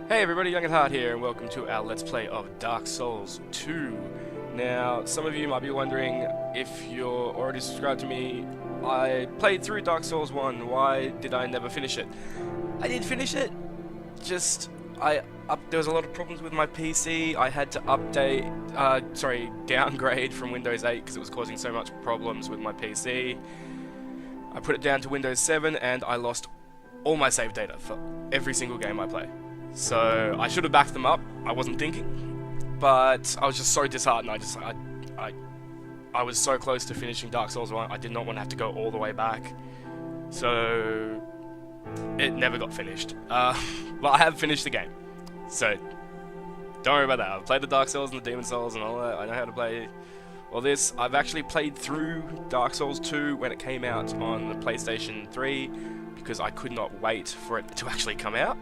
Hey everybody, Young-peirce here, and welcome to our Let's Play of Dark Souls 2. Now, some of you might be wondering, if you're already subscribed to me, I played through Dark Souls 1, why did I never finish it? I did finish it, just, there was a lot of problems with my PC. I had to downgrade from Windows 8 because it was causing so much problems with my PC. I put it down to Windows 7 and I lost all my save data for every single game I play. So I should have backed them up. I wasn't thinking, but I was just so disheartened. I was so close to finishing Dark Souls 1. I did not want to have to go all the way back, so it never got finished. But I have finished the game, so don't worry about that. I've played the Dark Souls and the Demon Souls and all that. I know how to play all this. I've actually played through Dark Souls 2 when it came out on the PlayStation 3 because I could not wait for it to actually come out.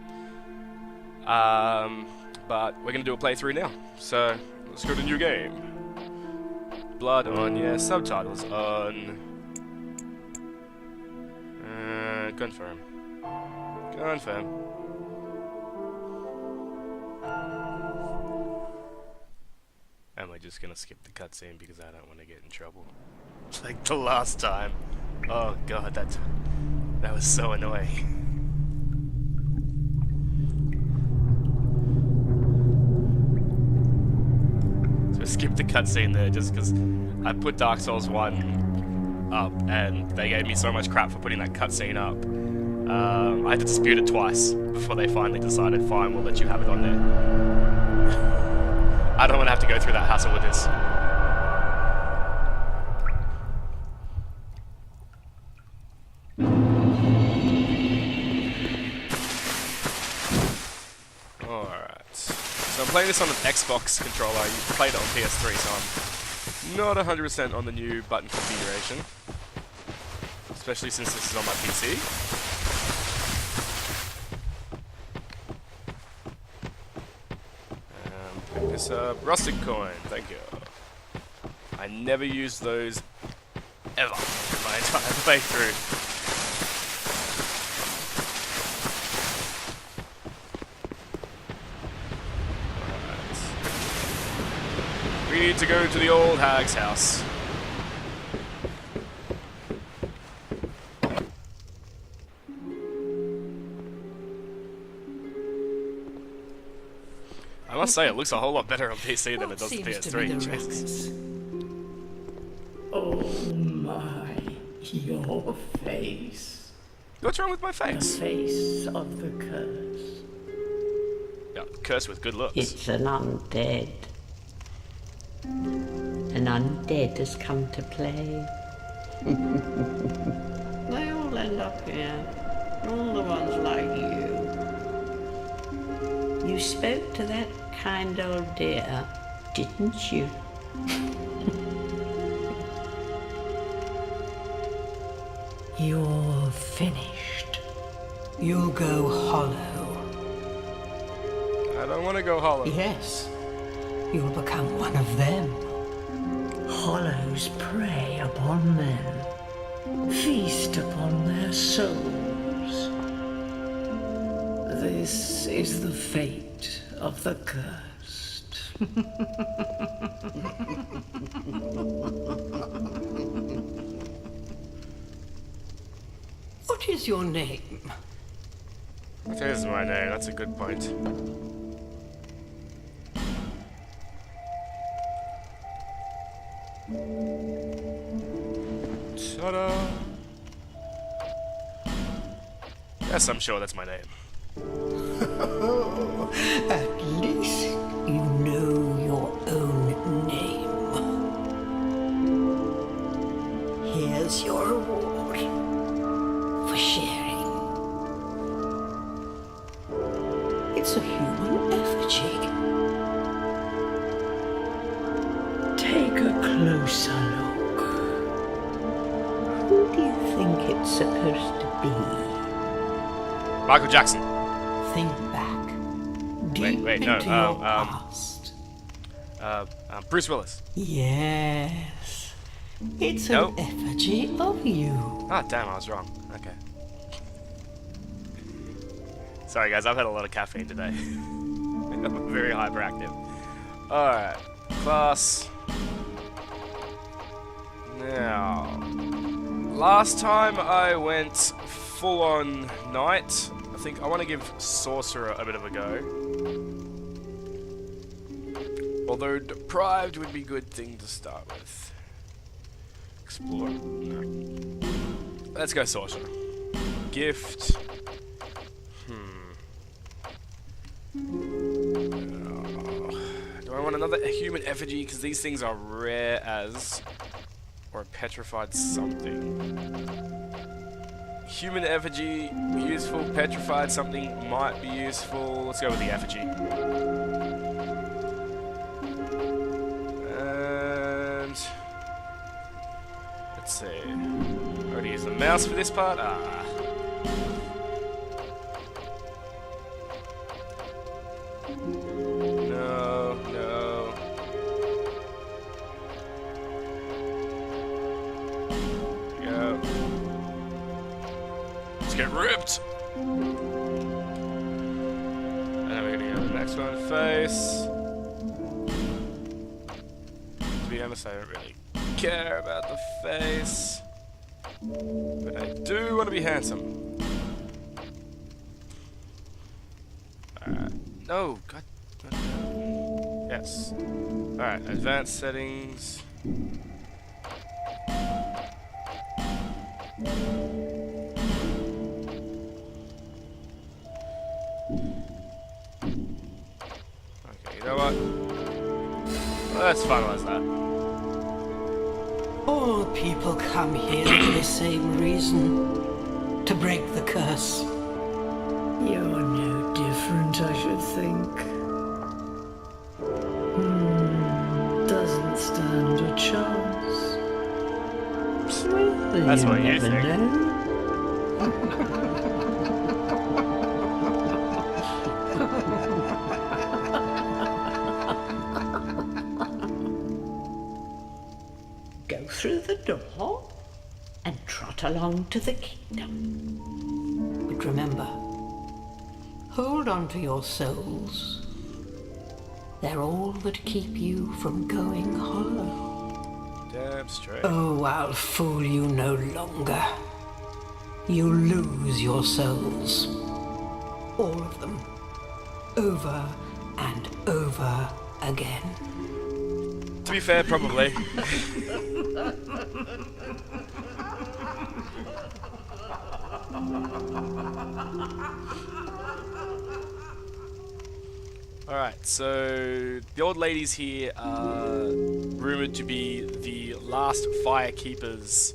But we're gonna do a playthrough now, so let's go to new game. Blood on, yeah, subtitles on. Confirm. Confirm. And we're just gonna skip the cutscene because I don't want to get in trouble. Like the last time. Oh god, that was so annoying. Skip the cutscene there just because I put Dark Souls 1 up and they gave me so much crap for putting that cutscene up. I had to dispute it twice before they finally decided, fine, we'll let you have it on there. I don't want to have to go through that hassle with this. So I'm playing this on an Xbox controller. I played it on PS3, so I'm not 100% on the new button configuration. Especially since this is on my PC. Pick this up. Rustic coin, thank you. I never used those ever in my entire playthrough. We need to go to the old hag's house. I must say, it looks a whole lot better on PC than it does on PS3. Jesus. Oh my, your face. What's wrong with my face? The face of the curse. Yeah, curse with good looks. It's an undead. An undead has come to play. They all end up here. All the ones like you. You spoke to that kind old dear, didn't you? You're finished. You'll go hollow. I don't want to go hollow. Yes. You'll become one of them. Hollows prey upon them, feast upon their souls. This is the fate of the cursed. What is your name? What is my name? That's a good point. Ta-da! Yes, I'm sure that's my name. At least you know your own name. Here's your reward for sharing. It's a human effigy. Take a closer look. Who do you think it's supposed to be? Michael Jackson. Think back. Deep Wait, into no, your past. Bruce Willis. Yes. It's an effigy of you. Ah, damn, I was wrong. Okay. Sorry guys, I've had a lot of caffeine today. I'm very hyperactive. Alright, class. Now, last time I went full on knight. I think I want to give sorcerer a bit of a go. Although deprived would be a good thing to start with. Explore. No. Let's go sorcerer. Gift. Do I want another human effigy? Because these things are rare as... Or a petrified something. Human effigy, useful. Petrified something might be useful. Let's go with the effigy. And... Let's see. I'm going to use the mouse for this part. No, no. Go. Let's get ripped! And then we're gonna go to the next one. Face. To be honest, I don't really care about the face. But I do want to be handsome. No, God. Yes. Alright, advanced settings. Okay, you know what? Let's finalize that. All people come here for the same reason. To break the curse. You're no different, I should think. Doesn't stand a chance. Well, That's you what you never think. know. Go through the door and trot along to the kingdom. But remember, hold on to your souls. They're all that keep you from going hollow. Damn straight. Oh, I'll fool you no longer. You lose your souls. All of them. Over and over again. To be fair, probably. Alright, so the old ladies here are rumoured to be the last fire keepers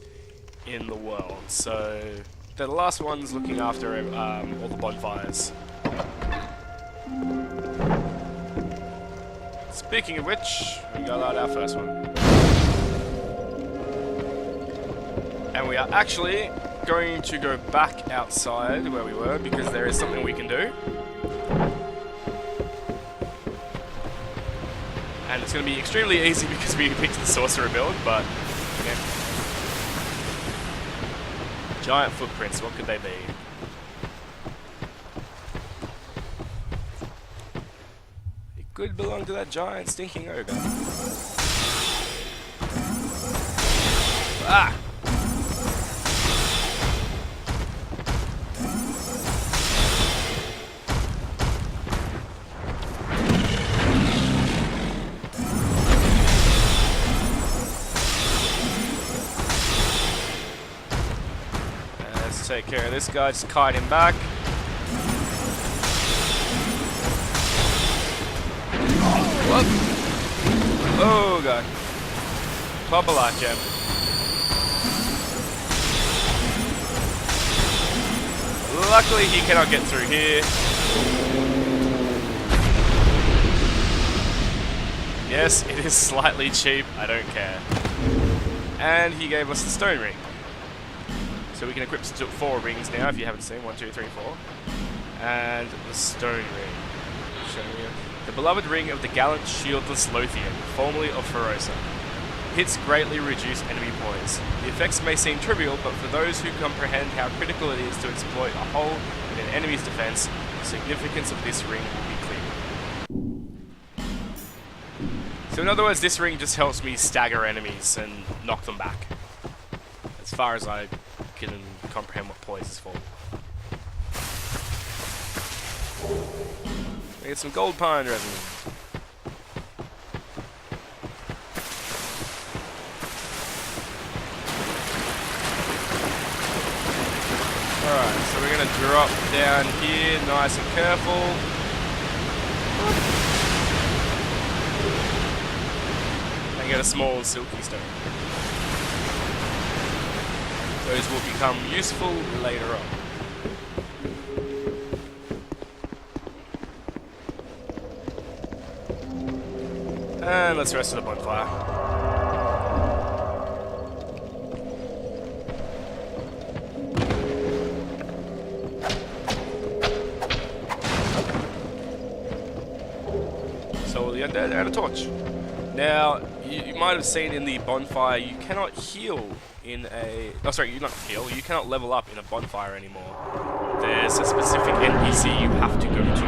in the world. So they're the last ones looking after all the bonfires. Speaking of which, we got out our first one. And we are actually going to go back outside where we were because there is something we can do. And it's going to be extremely easy because we picked the sorcerer build, but yeah. Giant footprints, what could they be? It could belong to that giant stinking ogre. Ah! Take care of this guy, just kite him back. What? Oh god. Pop a light gem. Luckily he cannot get through here. Yes, it is slightly cheap, I don't care. And he gave us the stone ring. So we can equip 4 rings now, if you haven't seen. 1, 2, 3, 4. And the stone ring. Show you. The beloved ring of the gallant shieldless Lothian, formerly of Ferosa. Hits greatly reduce enemy poise. The effects may seem trivial, but for those who comprehend how critical it is to exploit a hole in an enemy's defense, the significance of this ring will be clear. So in other words, this ring just helps me stagger enemies and knock them back. As far as I can comprehend what poise is for. We get some gold pine resin. Alright, so we're gonna drop down here, nice and careful. And get a small silky stone. Those will become useful later on. And let's rest at the bonfire. So the undead and a torch. Now, you might have seen in the bonfire, you cannot heal in a... Oh, sorry, you not heal. You cannot level up in a bonfire anymore. There's a specific NPC you have to go to.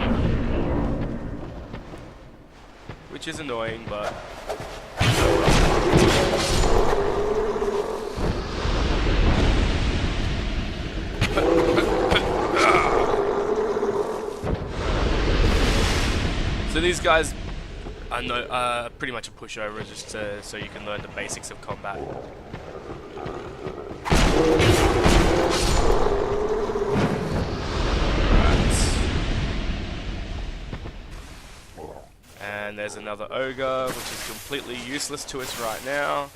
Which is annoying, but... So these guys are pretty much a pushover, just so you can learn the basics of combat. And there's another ogre, which is completely useless to us right now.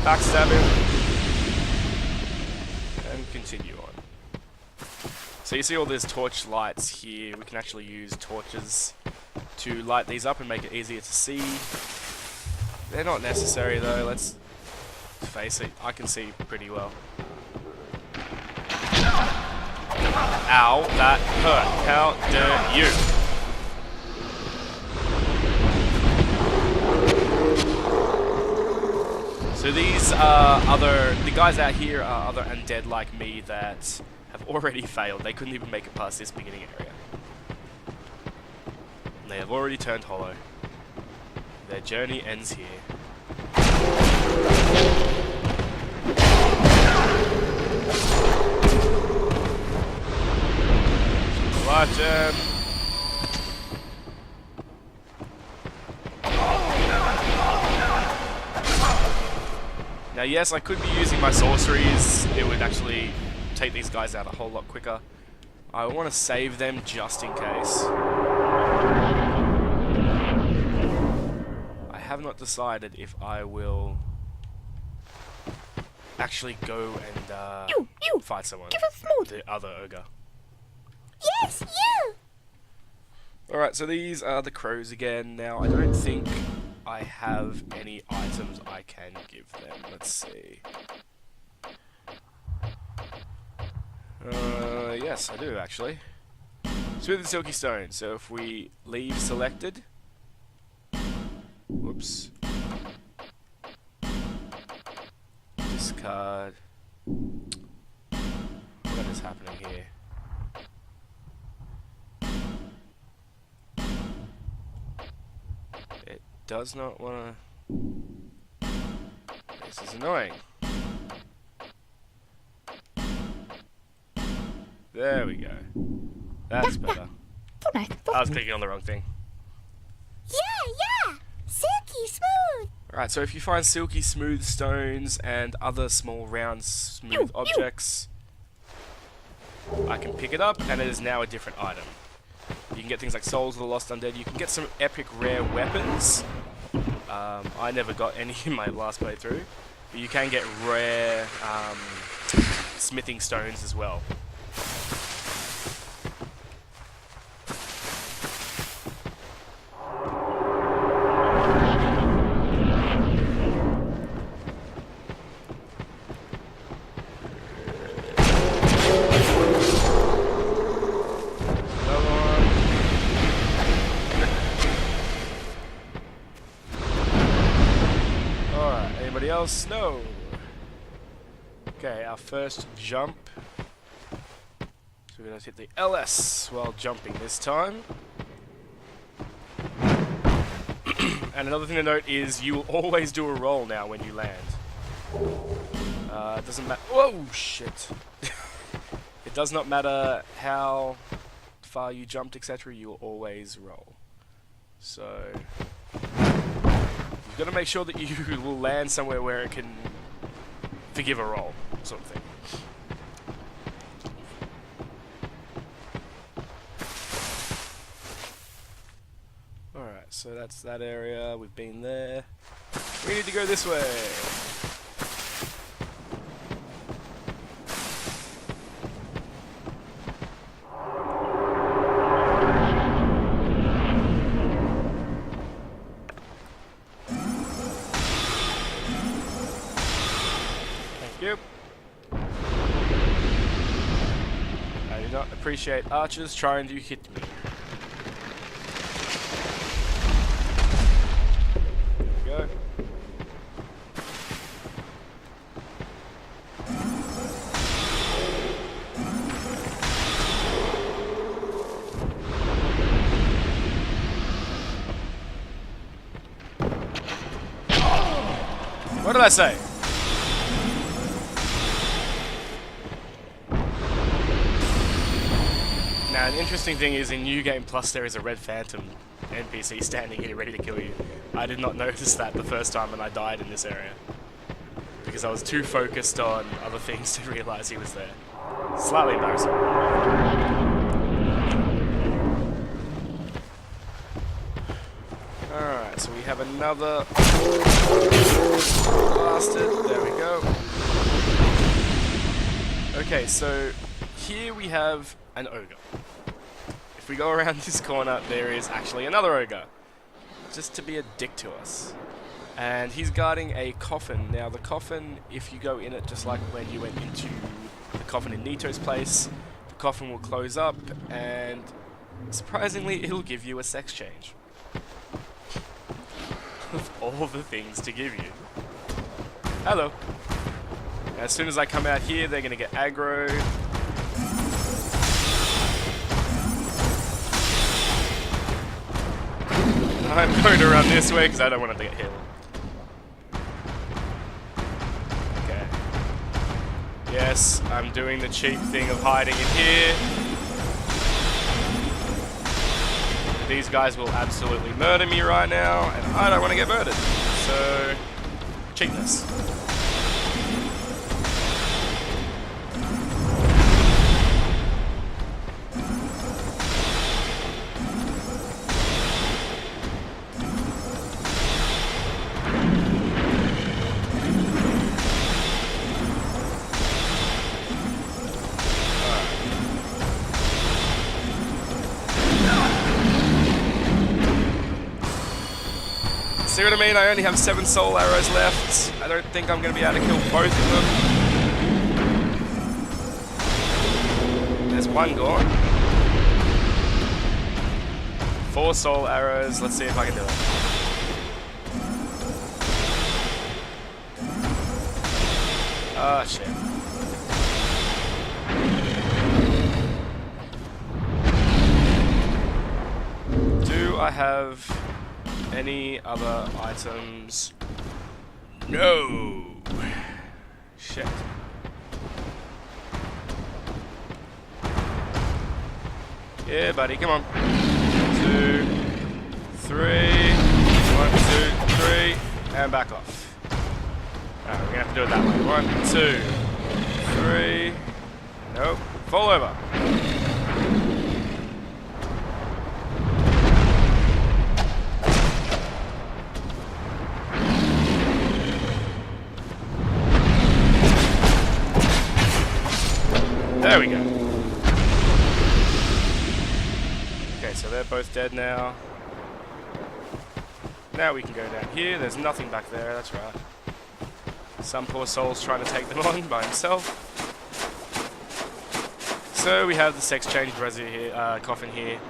Backstab him. And continue on. So you see all these torch lights here. We can actually use torches to light these up and make it easier to see. They're not necessary though, let's face it, I can see pretty well. Ow, that hurt. How dare you? So these are the guys out here are other undead like me that have already failed. They couldn't even make it past this beginning area. And they have already turned hollow. Their journey ends here. Life gem. Now yes, I could be using my sorceries. It would actually take these guys out a whole lot quicker. I want to save them just in case. I have not decided if I will actually go and fight someone. Give us more. The other ogre. Yes, you! Alright, so these are the crows again. Now, I don't think I have any items I can give them. Let's see. Yes, I do actually. Smooth and silky stone. So if we leave selected... Whoops. Discard... What is happening here? It does not want to... This is annoying. There we go. That's better. I was clicking on the wrong thing. Yeah! Silky smooth! Alright, so if you find silky smooth stones and other small round smooth objects, I can pick it up and it is now a different item. You can get things like Souls of the Lost Undead. You can get some epic rare weapons. I never got any in my last playthrough. But you can get rare smithing stones as well. Else? No. Okay, our first jump. So So we're going to hit the LS while jumping this time. And another thing to note is you will always do a roll now when you land. It doesn't matter. Whoa, shit. It does not matter how far you jumped, etc. You will always roll. So you've got to make sure that you will land somewhere where it can forgive a roll, sort of thing. Alright, so that's that area. We've been there. We need to go this way. Thank you. I do not appreciate archers trying to hit me. Go. What did I say? Now, an interesting thing is in New Game Plus there is a red phantom NPC standing here ready to kill you. I did not notice that the first time and I died in this area. Because I was too focused on other things to realize he was there. Slightly embarrassing. Alright, so we have another bastard. There we go. Okay, so here we have an ogre. If we go around this corner, there is actually another ogre. Just to be a dick to us. And he's guarding a coffin. Now the coffin, if you go in it just like when you went into the coffin in Nito's place, the coffin will close up and surprisingly it'll give you a sex change. Of all the things to give you. Hello. As soon as I come out here, they're gonna get aggro. I'm going to run this way because I don't want him to get hit. Okay. Yes, I'm doing the cheap thing of hiding in here. These guys will absolutely murder me right now, and I don't want to get murdered. So, cheapness. See what I mean? I only have 7 soul arrows left. I don't think I'm going to be able to kill both of them. There's one gone. 4 soul arrows. Let's see if I can do it. Ah, shit. Do I have any other items? No. Shit. Yeah, buddy, come on. 2, 3. 1, 2, 3, and back off. Alright, we're gonna have to do it that way. 1, 2, 3. Nope. Fall over. There we go. Okay, so they're both dead now. Now we can go down here. There's nothing back there, that's right. Some poor soul's trying to take them on by himself. So we have the sex change residue here, coffin here.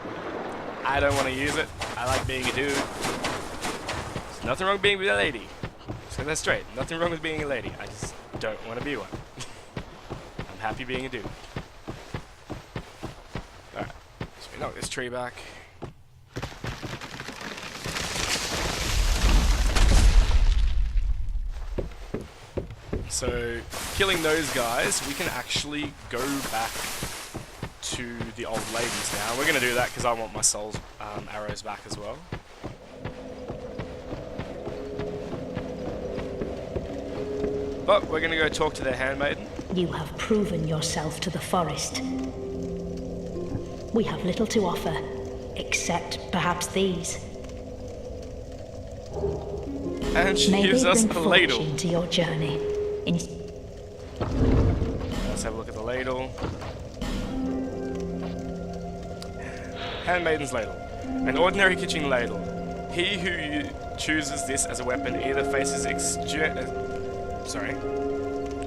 I don't want to use it. I like being a dude. There's nothing wrong with being a lady. So that's straight. Nothing wrong with being a lady. I just don't want to be one. I'm happy being a dude. knock this tree back. So, killing those guys, we can actually go back to the old ladies now. We're going to do that because I want my soul's arrows back as well. But we're going to go talk to their handmaiden. You have proven yourself to the forest. We have little to offer, except perhaps these. And she May gives they us bring a ladle. fortune to your journey. Let's have a look at the ladle. Handmaiden's ladle. An ordinary kitchen ladle. He who chooses this as a weapon either faces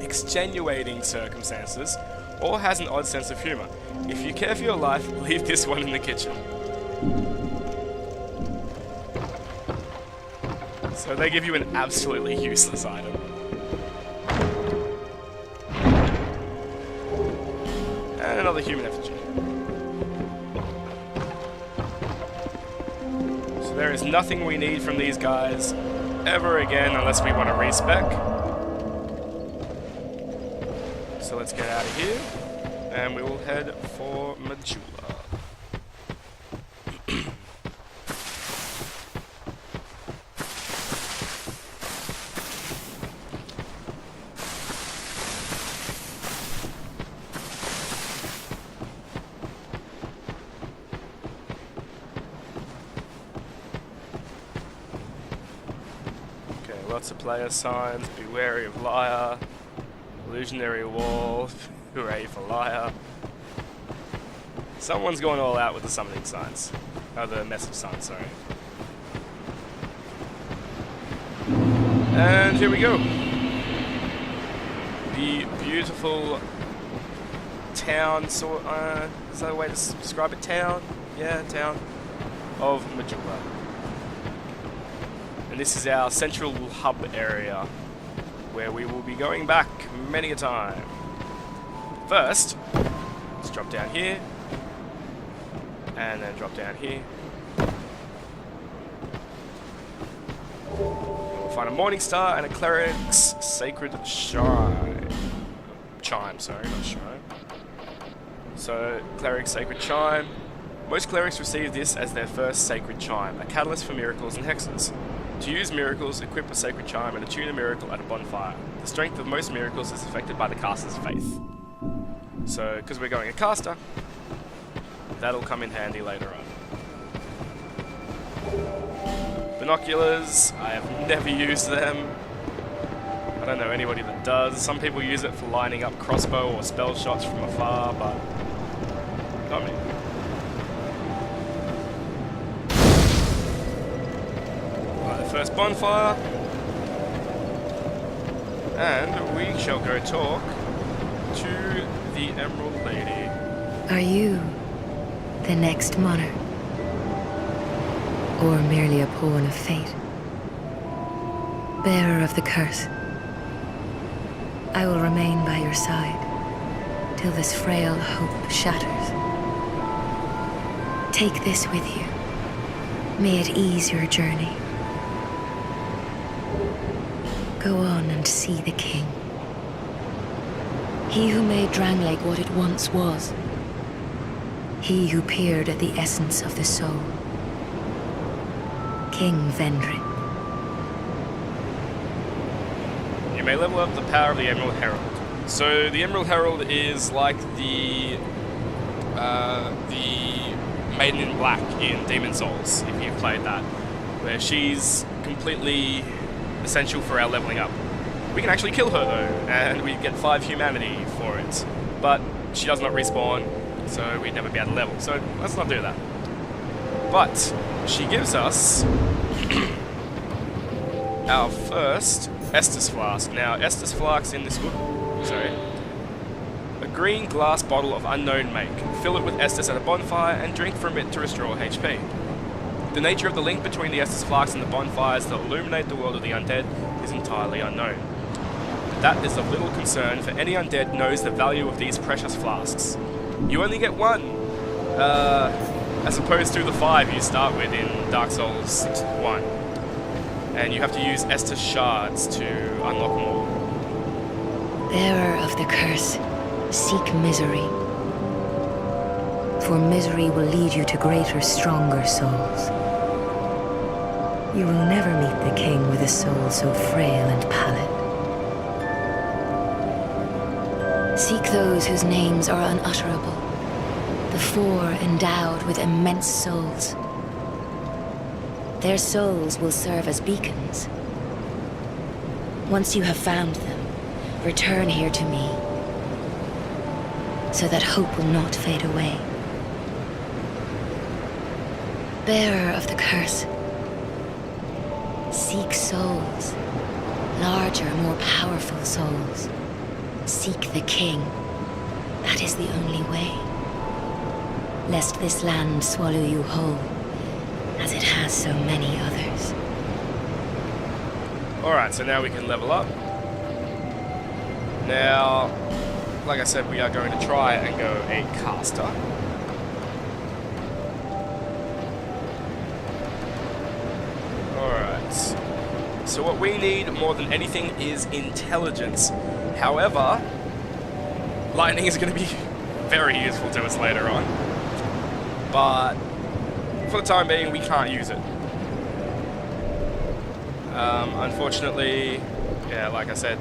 extenuating circumstances or has an odd sense of humor. If you care for your life, leave this one in the kitchen. So they give you an absolutely useless item. And another human effigy. So there is nothing we need from these guys ever again unless we want to respec. So let's get out of here and we will head for Majula. Lots of player signs, be wary of liar, illusionary wall, hooray for liar. Someone's going all out with the summoning signs. Oh, the message signs, sorry. And here we go. The beautiful town, is that a way to describe it? Town? Yeah, town of Majula. And this is our central hub area where we will be going back many a time. First, let's drop down here and then drop down here. We'll find a morning star and a cleric's sacred chime. Sorry, not shrine. So, cleric's sacred chime. Most clerics receive this as their first sacred chime, a catalyst for miracles and hexes. To use miracles, equip a sacred chime and attune a miracle at a bonfire. The strength of most miracles is affected by the caster's faith. So, because we're going a caster, that'll come in handy later on. Binoculars, I have never used them. I don't know anybody that does. Some people use it for lining up crossbow or spell shots from afar, but not me. First bonfire, and we shall go talk to the Emerald Lady. Are you the next monarch? Or merely a pawn of fate? Bearer of the curse, I will remain by your side till this frail hope shatters. Take this with you. May it ease your journey. Go on and see the king. He who made Drangleic what it once was. He who peered at the essence of the soul. King Vendrick. You may level up the power of the Emerald Herald. So the Emerald Herald is like the Maiden in Black in Demon Souls, if you've played that, where she's completely essential for our leveling up. We can actually kill her though, and we get 5 humanity for it. But she does not respawn, so we'd never be able to level. So let's not do that. But she gives us our first Estus Flask. Now, Estus Flasks in this book, a green glass bottle of unknown make. Fill it with Estus at a bonfire and drink from it to restore HP. The nature of the link between the Estus Flasks and the bonfires that illuminate the world of the undead is entirely unknown. That is of little concern, for any undead knows the value of these precious flasks. You only get one. as opposed to the 5 you start with in Dark Souls 1. And you have to use Estus shards to unlock them all. Bearer of the curse, seek misery. For misery will lead you to greater, stronger souls. You will never meet the king with a soul so frail and pallid. Seek those whose names are unutterable, the 4 endowed with immense souls. Their souls will serve as beacons. Once you have found them, return here to me, so that hope will not fade away. Bearer of the curse, seek souls, larger, more powerful souls. Seek the king. That is the only way. Lest this land swallow you whole, as it has so many others. Alright, so now we can level up. Now, like I said, we are going to try and go a caster. Alright. So what we need more than anything is intelligence. However, lightning is going to be very useful to us later on. But for the time being, we can't use it. Unfortunately, yeah, like I said,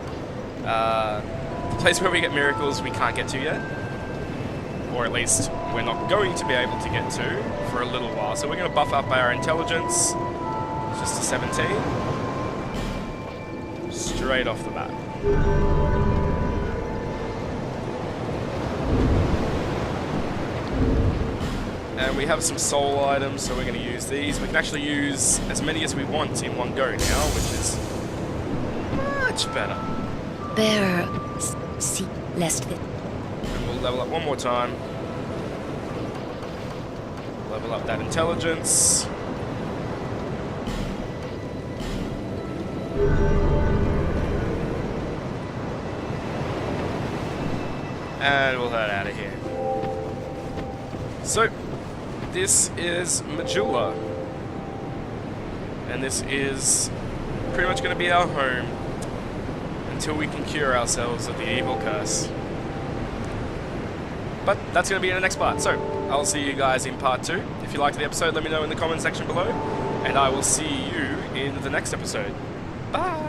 the place where we get miracles we can't get to yet. Or at least we're not going to be able to get to for a little while. So we're going to buff up our intelligence just to 17. Straight off the bat. And we have some soul items, so we're going to use these. We can actually use as many as we want in one go now, which is much better. Bearer, seek lest the... And we'll level up one more time. Level up that intelligence. And we'll head out of here. So, this is Majula. And this is pretty much going to be our home until we can cure ourselves of the evil curse. But that's going to be in the next part. So, I'll see you guys in part 2. If you liked the episode, let me know in the comment section below. And I will see you in the next episode. Bye!